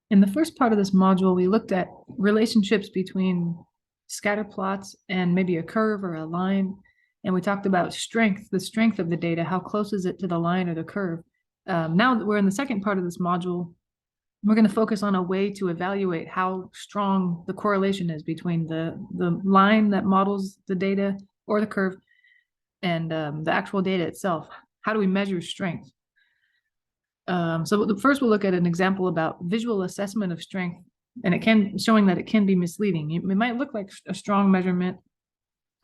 In the first part of this module, we looked at relationships between scatter plots and maybe a curve or a line. And we talked about strength, the strength of the data, how close is it to the line or the curve. Now that we're in the second part of this module, we're going to focus on a way to evaluate how strong the correlation is between the line that models the data or the curve and the actual data itself. How do we measure strength? So first we'll look at an example about visual assessment of strength, and showing that it can be misleading. It might look like a strong measurement,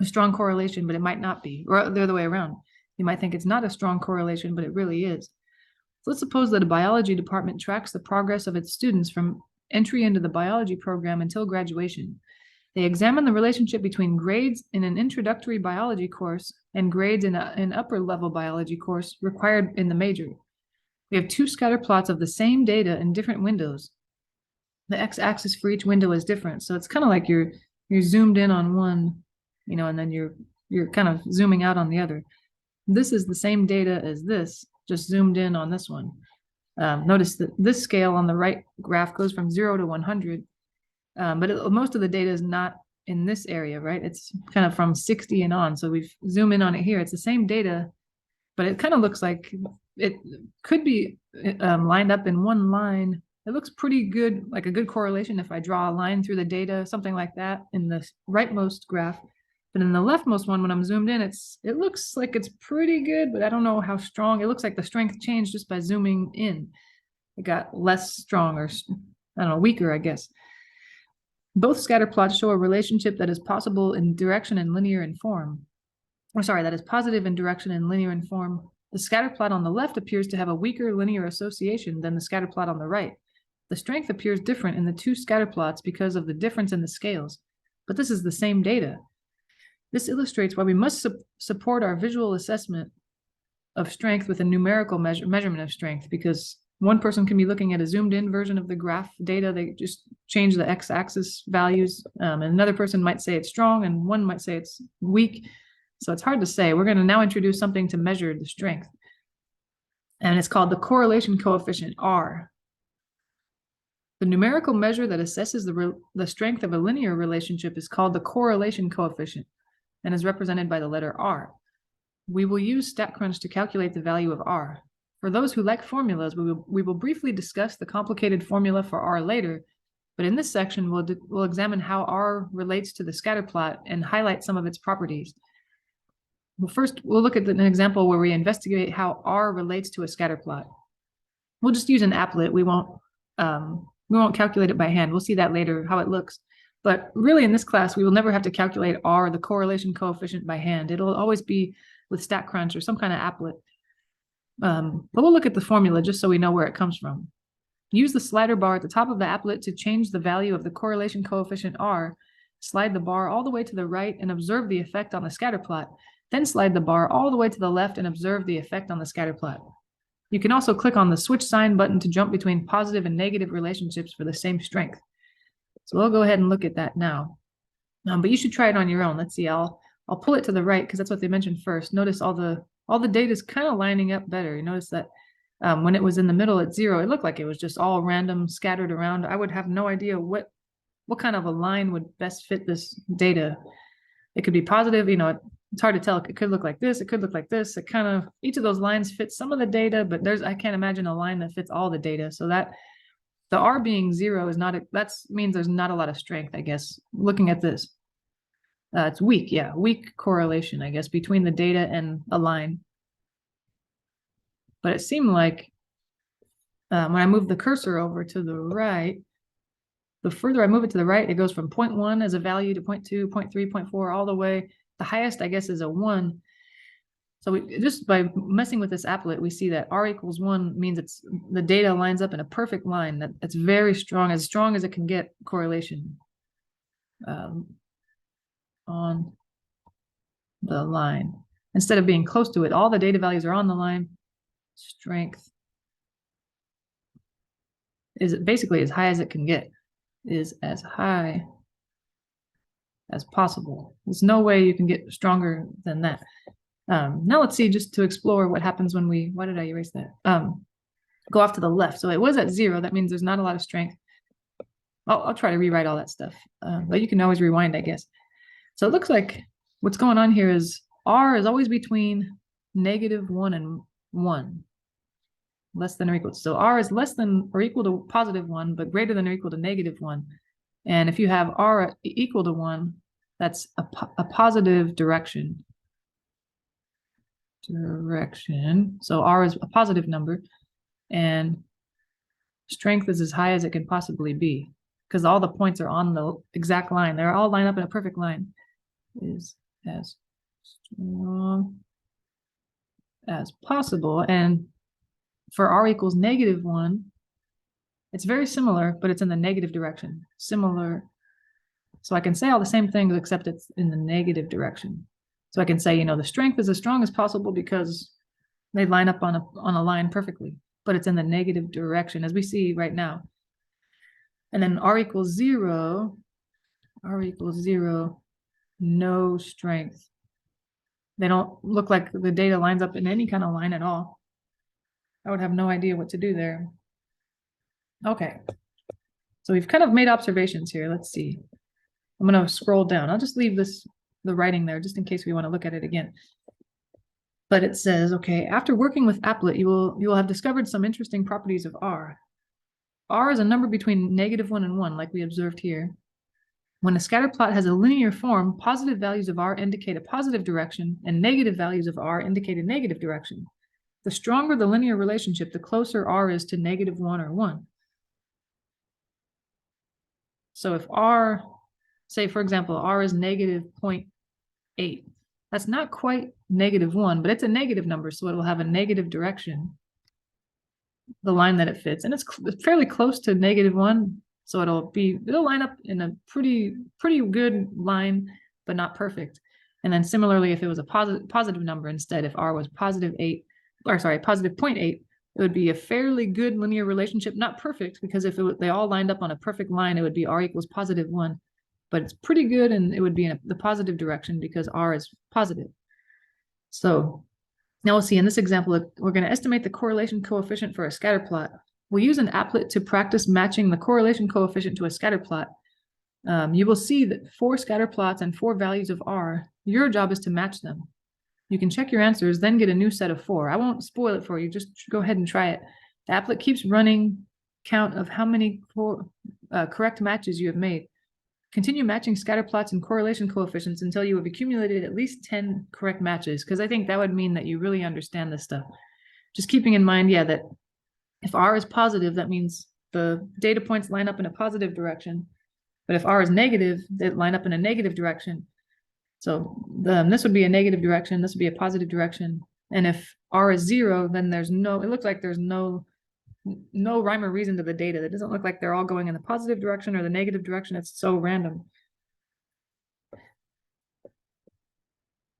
a strong correlation, but it might not be, or the other way around. You might think it's not a strong correlation, but it really is. So let's suppose that a biology department tracks the progress of its students from entry into the biology program until graduation. They examine the relationship between grades in an introductory biology course and grades in an upper level biology course required in the major. We have two scatter plots of the same data in different windows. The x-axis for each window is different, so it's kind of like you're zoomed in on one, and then you're kind of zooming out on the other. This is the same data as this, just zoomed in on this one. Notice that this scale on the right graph goes from 0 to 100, but most of the data is not in this area, right? It's kind of from 60 and on, so we've zoomed in on it here. It's the same data, but it kind of looks like it could be lined up in one line. It looks pretty good, like a good correlation if I draw a line through the data, something like that in the rightmost graph. But in the leftmost one, when I'm zoomed in, it looks like it's pretty good, but I don't know how strong. It looks like the strength changed just by zooming in. It got less strong, or I don't know, weaker, I guess. Both scatter plots show a relationship that is possible in direction and linear in form. That is positive in direction and linear in form. The scatter plot on the left appears to have a weaker linear association than the scatter plot on the right. The strength appears different in the two scatter plots because of the difference in the scales, but this is the same data. This illustrates why we must support our visual assessment of strength with a numerical measurement of strength, because one person can be looking at a zoomed in version of the graph data. They just change the x-axis values, and another person might say it's strong and one might say it's weak. So it's hard to say. We're going to now introduce something to measure the strength, and it's called the correlation coefficient, R. The numerical measure that assesses the strength of a linear relationship is called the correlation coefficient and is represented by the letter R. We will use StatCrunch to calculate the value of R. For those who like formulas, we will briefly discuss the complicated formula for R later, but in this section, we'll examine how R relates to the scatter plot and highlight some of its properties. Well, first, we'll look at an example where we investigate how R relates to a scatter plot. We'll just use an applet. We won't calculate it by hand. We'll see that later, how it looks. But really, in this class, we will never have to calculate R, the correlation coefficient, by hand. It'll always be with StatCrunch or some kind of applet. But we'll look at the formula just so we know where it comes from. Use the slider bar at the top of the applet to change the value of the correlation coefficient R. Slide the bar all the way to the right and observe the effect on the scatter plot. Then slide the bar all the way to the left and observe the effect on the scatter plot. You can also click on the switch sign button to jump between positive and negative relationships for the same strength. So we'll go ahead and look at that now. But you should try it on your own. Let's see, I'll pull it to the right because that's what they mentioned first. Notice all the data is kind of lining up better. You notice that when it was in the middle at 0, it looked like it was just all random, scattered around. I would have no idea what kind of a line would best fit this data. It could be positive, it's hard to tell. It could look like this. It could look like this. It kind of, each of those lines fits some of the data, but I can't imagine a line that fits all the data. So that the R being 0 is not, that means there's not a lot of strength, I guess, looking at this. It's weak, yeah, weak correlation, I guess, between the data and a line. But it seemed like when I move the cursor over to the right, the further I move it to the right, it goes from 0.1 as a value to 0.2, 0.3, 0.4, all the way. The highest, I guess, is a 1. So just by messing with this applet, we see that R equals 1 means the data lines up in a perfect line. That's very strong as it can get correlation on the line. Instead of being close to it, all the data values are on the line. Strength is basically as high as it can get, is as high as possible. There's no way you can get stronger than that. Now let's see, just to explore what happens when why did I erase that? Go off to the left. So it was at 0. That means there's not a lot of strength. I'll try to rewrite all that stuff, but you can always rewind, I guess. So it looks like what's going on here is R is always between -1 and 1, less than or equal. So R is less than or equal to +1, but greater than or equal to -1. And if you have R equal to 1, that's a positive direction. So R is a positive number, and strength is as high as it can possibly be because all the points are on the exact line. They're all lined up in a perfect line. Is as strong as possible. And for R equals -1, it's very similar, but it's in the negative direction. Similar. So I can say all the same things, except it's in the negative direction. So I can say, you know, the strength is as strong as possible because they line up on a line perfectly, but it's in the negative direction, as we see right now. And then R equals 0, no strength. They don't look like the data lines up in any kind of line at all. I would have no idea what to do there. Okay, so we've kind of made observations here. Let's see. I'm going to scroll down. I'll just leave the writing there just in case we want to look at it again. But it says, okay, after working with Applet, you will have discovered some interesting properties of R. R is a number between -1 and 1, like we observed here. When a scatter plot has a linear form, positive values of R indicate a positive direction, and negative values of R indicate a negative direction. The stronger the linear relationship, the closer R is to -1 or 1. So if R, say for example, R is -0.8, that's not quite -1, but it's a negative number, so it will have a negative direction, the line that it fits, and it's fairly close to -1, so it'll line up in a pretty good line, but not perfect. And then similarly, if it was a positive number instead, if R was +8, or sorry, +0.8, it would be a fairly good linear relationship, not perfect, because if they all lined up on a perfect line, it would be R equals +1, but it's pretty good, and it would be in the positive direction because R is positive. So now we'll see in this example, we're going to estimate the correlation coefficient for a scatter plot. We'll use an applet to practice matching the correlation coefficient to a scatter plot. You will see that 4 scatter plots and 4 values of R. Your job is to match them. You can check your answers, then get a new set of 4. I won't spoil it for you. Just go ahead and try it. The applet keeps running count of how many correct matches you have made. Continue matching scatter plots and correlation coefficients until you have accumulated at least 10 correct matches, because I think that would mean that you really understand this stuff. Just keeping in mind, yeah, that if R is positive, that means the data points line up in a positive direction. But if R is negative, they line up in a negative direction. So this would be a negative direction, this would be a positive direction. And if R is 0, then it looks like there's no rhyme or reason to the data. It doesn't look like they're all going in the positive direction or the negative direction. It's so random.